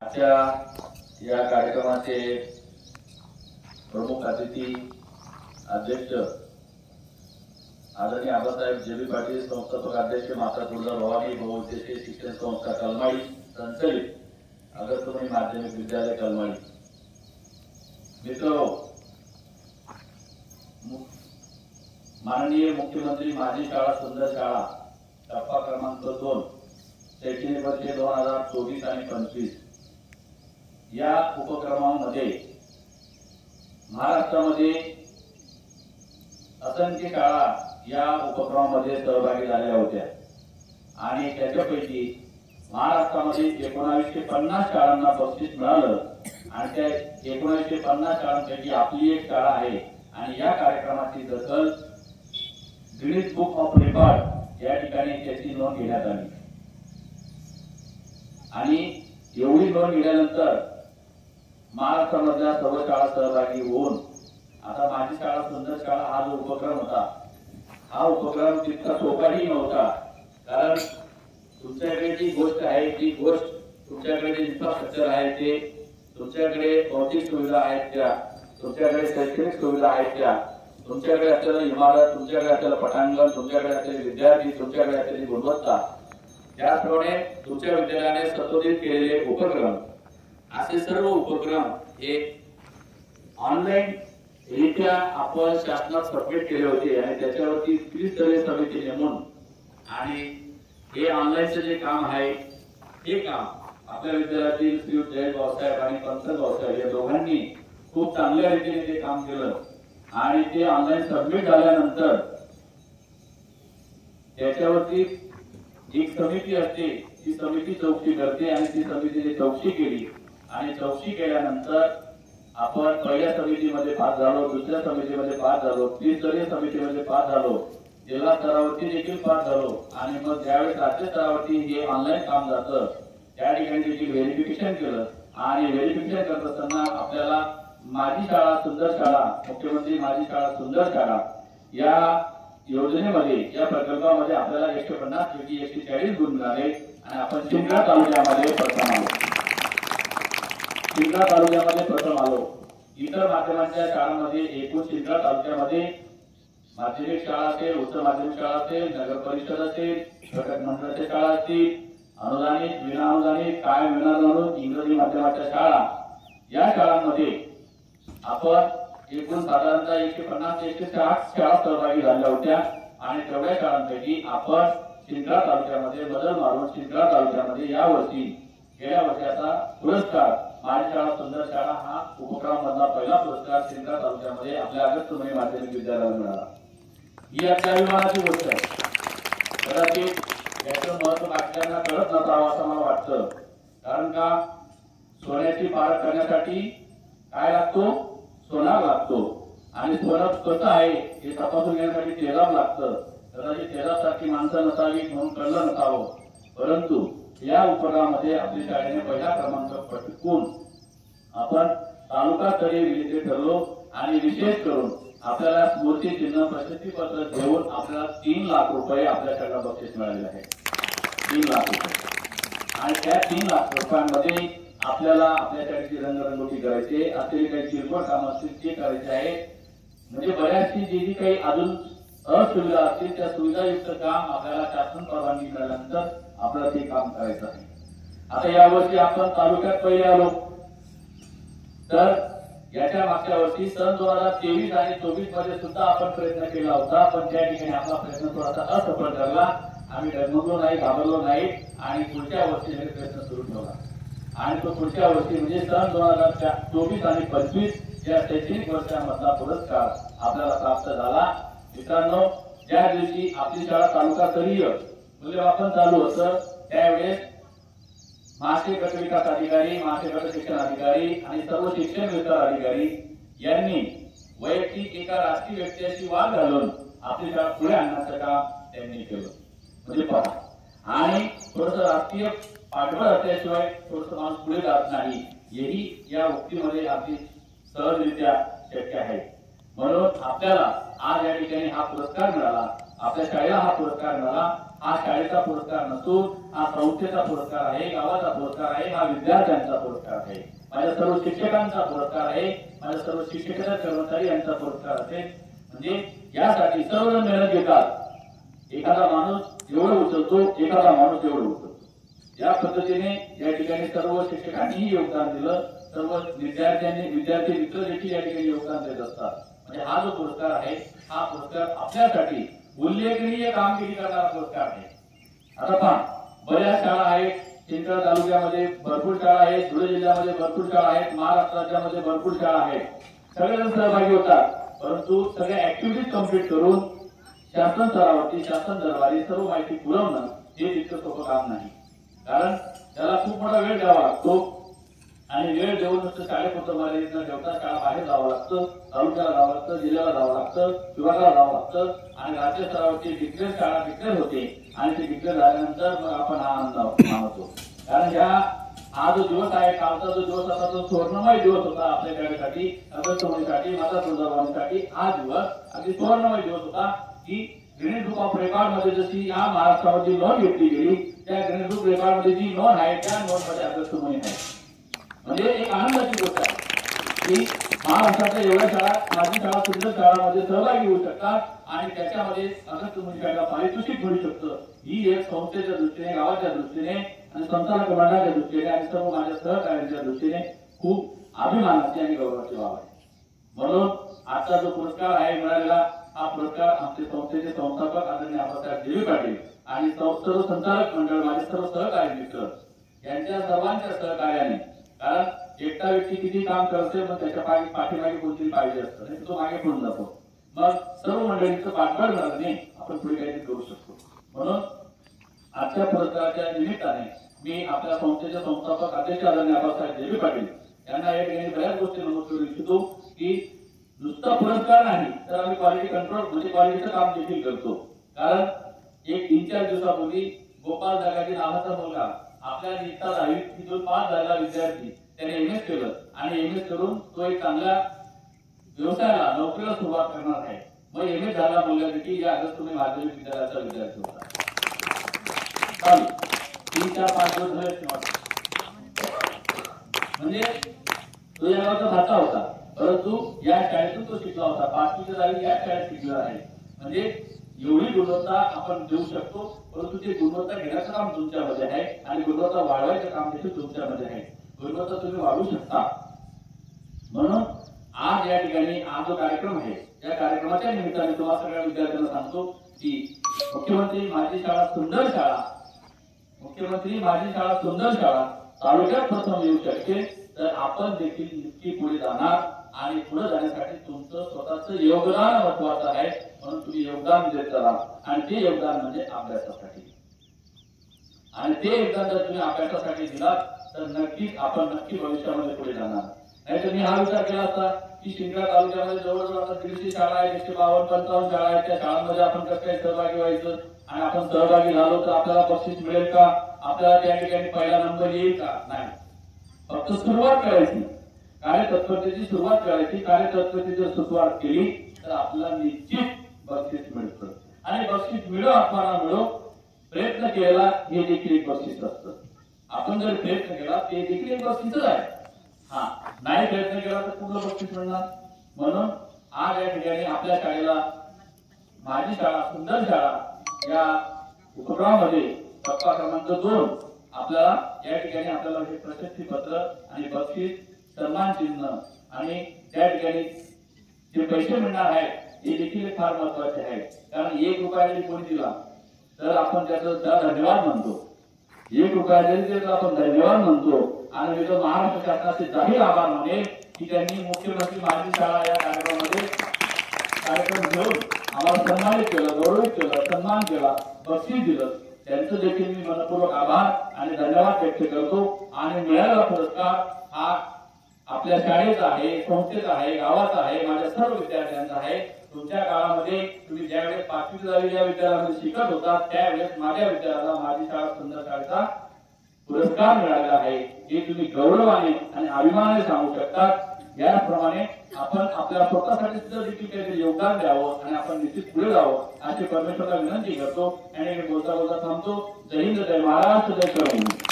आजच्या या कार्यक्रमाचे प्रमुख अतिथी अध्यक्ष आदरणीय आबासाहेब जे.बी. पाटील, संस्थापक अध्यक्ष माता तुळजा भवानी बहुउद्देशीय शिक्षण संस्था कलमाडी, संचलित अगस्त्यमुनी माध्यमिक विद्यालय कलमाडी। मित्रों, माननीय मुख्यमंत्री माझी शाळा सुंदर शाळा टप्पा क्रमांक 2 शैक्षणिक वर्ष 2024 आणि 25 या उपक्रमामध्ये महाराष्ट्रामध्ये असंख्य शाळा या उपक्रमामध्ये सहभागी झाल्या होत्या आणि त्याच्यापैकी महाराष्ट्रामध्ये 1950 शाळांना बक्षीस मिळालं आणि त्या 1950 शाळांपैकी आपली एक शाळा आहे आणि या कार्यक्रमाची दखल गिनीज बुक ऑफ रेकॉर्ड या ठिकाणी त्याची नोंद घेण्यात आली आणि एवढी नोंद घेतल्यानंतर महाराष्ट्रामधल्या सर्व शाळा सहभागी होऊन आता माझी शाळा सुंदर शाळा हा जो उपक्रम होता, हा उपक्रम तितका सोपाही नव्हता। कारण तुमच्याकडे जी गोष्ट आहे ती गोष्ट, तुमच्याकडे जे इन्फ्रास्ट्रक्चर आहे ते, तुमच्याकडे भौतिक सुविधा आहेत त्या, तुमच्याकडे शैक्षणिक सुविधा आहेत त्या, तुमच्याकडे असलेलं इमारत, तुमच्याकडे असलेलं पटांगण, तुमच्याकडे असलेले विद्यार्थी, तुमच्याकडे असलेली गुणवत्ता, त्याचप्रमाणे तुमच्या विद्यालयाने संशोधित केलेले उपक्रम, असे सर्व उपक्रम हे ऑनलाईन रित्या आपण शासनात सबमिट केले होते आणि त्याच्यावरती त्रिस्तरीय समिती नेमून आणि हे ऑनलाईनचं जे काम आहे हे काम आपल्या विद्यालयातील श्री जयेश भाऊसाहेब आणि पंकज भाऊसाहेब या दोघांनी खूप चांगल्या रीतीने ते काम केलं आणि ते ऑनलाईन सबमिट झाल्यानंतर त्याच्यावरती एक समिती असते, ती समिती चौकशी करते आणि ती समितीने चौकशी केली आणि चौकशी केल्यानंतर आपण पहिल्या समितीमध्ये पास झालो, दुसऱ्या समितीमध्ये पास झालो, त्रिस्तरीय समितीमध्ये पास झालो, जिल्हा स्तरावरती देखील पास झालो आणि मग ज्यावेळेस राज्य स्तरावरती हे ऑनलाईन काम जातं त्या ठिकाणी देखील व्हेरिफिकेशन केलं आणि व्हेरिफिकेशन करत असताना आपल्याला माझी शाळा सुंदर शाळा, मुख्यमंत्री माझी शाळा सुंदर शाळा या योजनेमध्ये, या प्रकल्पामध्ये आपल्याला 150 पैकी 140 गुण मिळाले आणि आपण चिंचणा तालुक्यामध्ये प्रथम आलो। इतर माध्यमांच्या शाळांमध्ये एकूण चिंचणा तालुक्यामध्ये माध्यमिक शाळा असेल, उच्च माध्यमिक शाळा असेल, नगर परिषद असेल, घटक मंडळाच्या शाळा असतील, अनुदानित, विना अनुदानित, कायम विनाअनुदानित, इंग्रजी माध्यमाच्या शाळा, या शाळांमध्ये आपण एकूण साधारणतः 150 ते 160 शाळा सहभागी झाल्या होत्या आणि तेवढ्या शाळांपैकी आपण चिंचणा तालुक्यामध्ये बदल मारून चिंचणा तालुक्यामध्ये या वर्षी गेल्या वर्षाचा पुरस्कार माझी शाळा सुंदर शाळा हा उपक्रमामधला पहिला पुरस्कार चिंचणा तालुक्यामध्ये आपल्या अगस्त्यमुनी माध्यमिक विद्यालयाला मिळाला। ही आपल्या अभिमानाची गोष्ट आहे। कदाचित याचं महत्व बाकीच्यांना कळत नसावं असं मला वाटतं, कारण का सोन्याची पारख करण्यासाठी काय लागतो? सोना लागतो आणि सोनं कसं आहे हे तपासून घेण्यासाठी तेजाब लागतं। कदाचित तेजाबसारखी माणसं नसावी म्हणून कळलं नसावं, परंतु या उपक्रमामध्ये आपल्या शाळेने पहिला क्रमांक पटकून आपण तालुकास्तरीय विजेते ठरलो आणि विशेष करून आपल्याला स्मृती चिन्ह प्रशस्तीपत्र देऊन आपल्याला 3 लाख रुपये आपल्या शाळेला बक्षीस मिळाले आहे। 3 लाख रुपये आणि त्या 3 लाख रुपयांमध्ये आपल्याला आपल्या शाळेची रंगरंगोटी करायची, असलेली काही किरकोळ कामं असतील ते करायचे आहे। म्हणजे बऱ्याचशी जी काही अजून असुविधा असतील त्या सुविधायुक्त काम आपल्याला शासन परवानगी मिळाल्यानंतर आपल्याला ते काम करायचं आहे। आता यावर्षी आपण तालुक्यात पहिले आलो, तर याच्या मागच्या वर्षी सन 2023 आणि 24 मध्ये सुद्धा आपण प्रयत्न केला होता, पण त्या ठिकाणी आपला प्रयत्न थोडासा असफल ठरला। आम्ही डगमगलो नाही, घाबरलो नाही आणि पुढच्या वर्षी हे प्रयत्न सुरू ठेवला आणि तो पुढच्या वर्षी म्हणजे सन 2024 आणि 25 या शैक्षणिक वर्षामधला पुरस्कार आपल्याला प्राप्त झाला। मित्रांनो, ज्या दिवशी आपली शाळा तालुकास्तरीय मूल्यमापन चालू होतं त्यावेळेस महाराष्ट्र गट विकास अधिकारी, महाराष्ट्र गट शिक्षण अधिकारी आणि सर्व शिक्षण विस्तार अधिकारी यांनी वैयक्तिक एका राष्ट्रीय व्यक्तीशी वाद घालून आपली शाळा पुढे आणण्याचं काम त्यांनी केलं। म्हणजे पहा, आणि थोडस राष्ट्रीय पाठबळ असल्याशिवाय थोडस माणूस पुढे जात नाही, हेही या उक्तीमध्ये आपली सहजरित्या शक्य आहे। म्हणून आपल्याला आज या ठिकाणी हा पुरस्कार मिळाला, आपल्या शाळेला हा पुरस्कार मिळाला। हा शाळेचा पुरस्कार नसून हा संस्थेचा पुरस्कार आहे, गावाचा पुरस्कार आहे, हा विद्यार्थ्यांचा पुरस्कार आहे, माझ्या सर्व शिक्षकांचा पुरस्कार आहे, माझ्या सर्व शिक्षकेतर कर्मचारी यांचा पुरस्कार असेल. म्हणजे यासाठी सर्वजण मेहनत घेतात. एखादा माणूस एवढं उचलतो, एखादा माणूस एवढं उचलतो. या पद्धतीने या ठिकाणी सर्व शिक्षकांनीही योगदान दिलं, सर्व विद्यार्थी मित्र देखील या ठिकाणी योगदान देत असतात. म्हणजे हा जो पुरस्कार आहे हा पुरस्कार आपल्यासाठी उल्लेखनीय कामगिरी करणारा पुरस्कार आहे. आता पहा, बऱ्याच शाळा आहेत, चिंचवड तालुक्यामध्ये भरपूर शाळा आहेत, धुळे जिल्ह्यामध्ये भरपूर शाळा आहेत, महाराष्ट्र राज्यामध्ये भरपूर शाळा आहेत. सगळेजण सहभागी होतात, परंतु सगळ्या ऍक्टिव्हिटीज कंप्लीट करून शासन स्तरावरती शासन दरबारी सर्व माहिती पुरवणं हे तितकं सोपं काम नाही. कारण त्याला खूप मोठा वेळ द्यावा लागतो आणि वेळ देऊन नुसतं शाळेपुरतं मर्यादित न ठेवता शाळा बाहेर जावं लागतं, तालुक्याला जावं लागतं, जिल्ह्याला जावं लागतं, विभागाला जावं लागतं आणि राज्य स्तरावरती डिक्लेअर शाळा डिक्लेअर होते आणि ते डिक्लेअर झाल्यानंतर मग आपण हा आनंद मानवतो. कारण हा जो दिवस आहे, कालचा जो दिवस होता तो स्वर्णमय दिवस होता आपल्या शाळेसाठी, अगस्तमुलीसाठी, माता तुळजाभवानीसाठी. हा दिवस अगदी स्वर्णमय दिवस होता की गिनीज बुक ऑफ रेकॉर्ड मध्ये जशी या महाराष्ट्रामध्ये नोंद घेतली गेली, त्या गिनीज बुक रेकॉर्ड मध्ये जी नोंद आहे त्या नोंद मध्ये अगस्तमुली आहे. म्हणजे एक आनंदाची गोष्ट आहे की महाराष्ट्रातल्या एवढ्या शाळा, माझी शाळा, सुंदर शाळांमध्ये सहभागी होऊ शकतात आणि त्याच्यामध्ये अगस्तमुली शाळेला पारितोषिक मिळू शकतं. ही एक संस्थेच्या दृष्टीने, गावाच्या दृष्टीने आणि संचालक मंडळाच्या दृष्टीने आणि सर्व माझ्या सहकार्यांच्या दृष्टीने खूप अभिमानाची आणि गौरवाची बाब आहे. म्हणून आजचा जो पुरस्कार आहे मिळालेला, हा पुरस्कार आमचे संस्थेचे संस्थापक आदरणीय आबासाहेब देवी पाटील आणि सर्व संचालक मंडळ, माझे सर्व सहकारी मित्र यांच्या सर्वांच्या सहकार्याने. कारण एकटा व्यक्ती किती काम करते मग त्याच्या पाठीमागे कोणतरी पाहिजे असतं, नाही तो मागे पडून जातो. मग सर्व मंडळींचं पाठबळ मिळाल्याने आपण पुढे काहीतरी करू शकतो. म्हणून आजच्या पुरस्काराच्या निमित्ताने मी आपल्या संस्थेचे संस्थापक अध्यक्ष आदरणीय आबासाहेब देवी पाटील यांना या ठिकाणी बऱ्याच गोष्टी नमूद करू इच्छितो की नुसता पुरस्कार नाही तर आम्ही क्वालिटी कंट्रोल म्हणजे क्वालिटीचं काम देखील करतो. कारण एक 3-4 दिवसापूर्वी गोपाल जगाजी नावाचा मुलगा आपल्या इयत्ता 10वी जो पास झालेला विद्यार्थी त्याने एमएस केलं आणि एमएस करून तो एक चांगल्या व्यवसायाला, नोकरीला सुरुवात करणार आहे. मग एमएस झाला मुलगा देखील या अगस्तमुली माध्यमिक विद्यालयाचा विद्यार्थी होता. 3-4-5 दिवस झाले म्हणजे तो या गावचा भाचा होता, परंतु या शाळेतून तो शिकला होता. 5वी ते 10वी या शाळेत शिकलेला आहे. म्हणजे एवढी गुणवत्ता आपण देऊ शकतो, परंतु ते गुणवत्ता घेण्याचं काम तुमच्यामध्ये आहे आणि गुणवत्ता वाढवायचं काम देखील तुमच्यामध्ये आहे. गुणवत्ता तुम्ही वाढवू शकता. म्हणून आज या ठिकाणी हा जो कार्यक्रम आहे या कार्यक्रमाच्या निमित्ताने तुम्हाला सगळ्या विद्यार्थ्यांना सांगतो की मुख्यमंत्री माझी शाळा सुंदर शाळा, मुख्यमंत्री माझी शाळा सुंदर शाळा तालुक्यात प्रथम येऊ शकते तर आपण देखील नक्की पुढे जाणार आणि पुढे जाण्यासाठी तुमचं स्वतःचं योगदान महत्वाचं आहे. म्हणून तुम्ही योगदान देत चला आणि ते योगदान म्हणजे अभ्यासासाठी. आणि ते योगदान जर तुम्ही अभ्यासासाठी दिलात तर नक्कीच आपण नक्की भविष्यामध्ये पुढे जाणार. नाहीतर मी हा विचार केला असता की शिंदखेडा तालुक्यामध्ये जवळजवळ आता 150 शाळा आहेत, 152-55 शाळा आहेत, त्या शाळांमध्ये आपण कसं काही सहभागी व्हायचं आणि आपण सहभागी झालो तर आपल्याला बक्षीस मिळेल का, आपल्याला त्या ठिकाणी पहिला नंबर येईल का? नाही. फक्त सुरुवात करायची, कार्यतत्परतेची सुरुवात करायची. कार्यतत्परतेची जर सुरुवात केली तर आपल्याला निश्चित बक्षीस मिळतं आणि बक्षीस मिळो अथवा न मिळो प्रयत्न केला हे देखील एक बक्षीस असतं. आपण जर प्रयत्न केला ते देखील एक बक्षीसच आहे. हा नाही प्रयत्न केला तर कुठलं बक्षीस मिळणार. म्हणून आज या ठिकाणी आपल्या शाळेला माझी शाळा सुंदर शाळा या उपक्रमामध्ये टप्पा क्रमांक 2 आपल्याला या ठिकाणी आपल्याला हे प्रशस्ती पत्र आणि बक्षीस, सन्मान चिन्ह आणि त्या ठिकाणी जे पैसे मिळणार आहेत हे देखील फार महत्वाचे आहे. कारण 1 रुपया जरी कोणी दिला तर आपण त्याचा धन्यवाद म्हणतो. 1 रुपया जरी आपण धन्यवाद म्हणतो आणि मी तर महाराष्ट्र शासनाचे जाहीर आभार मानेल की त्यांनी मुख्यमंत्री माझी शाळा या कार्यक्रमामध्ये कार्यक्रम घेऊन आम्हाला सन्मानित केलं, गौरवित केलं, सन्मान केला, बक्षीस दिलं. त्यांचं देखील मी मनपूर्वक आभार आणि धन्यवाद व्यक्त करतो. आणि मिळालेला पुरस्कार हा आपल्या शाळेचा आहे, संस्थेचा आहे, गावाचा आहे, माझ्या सर्व विद्यार्थ्यांचा आहे. तुमच्या काळामध्ये तुम्ही ज्यावेळेस 5वी ते 10वी या विद्यालयामध्ये शिकत होता त्यावेळेस माझ्या विद्यालयाला माझी शाळा सुंदर शाळेचा पुरस्कार मिळालेला आहे. हे तुम्ही गौरवाने आणि अभिमानाने सांगू शकता. याप्रमाणे आपण आपल्या स्वतःसाठी सुद्धा देखील काहीतरी योगदान द्यावं आणि आपण निश्चित पुढे जावं अशी परमेश्वराला विनंती करतो आणि बोलता बोलता थांबतो. जय हिंद, जय महाराष्ट्र, जय शिवराय.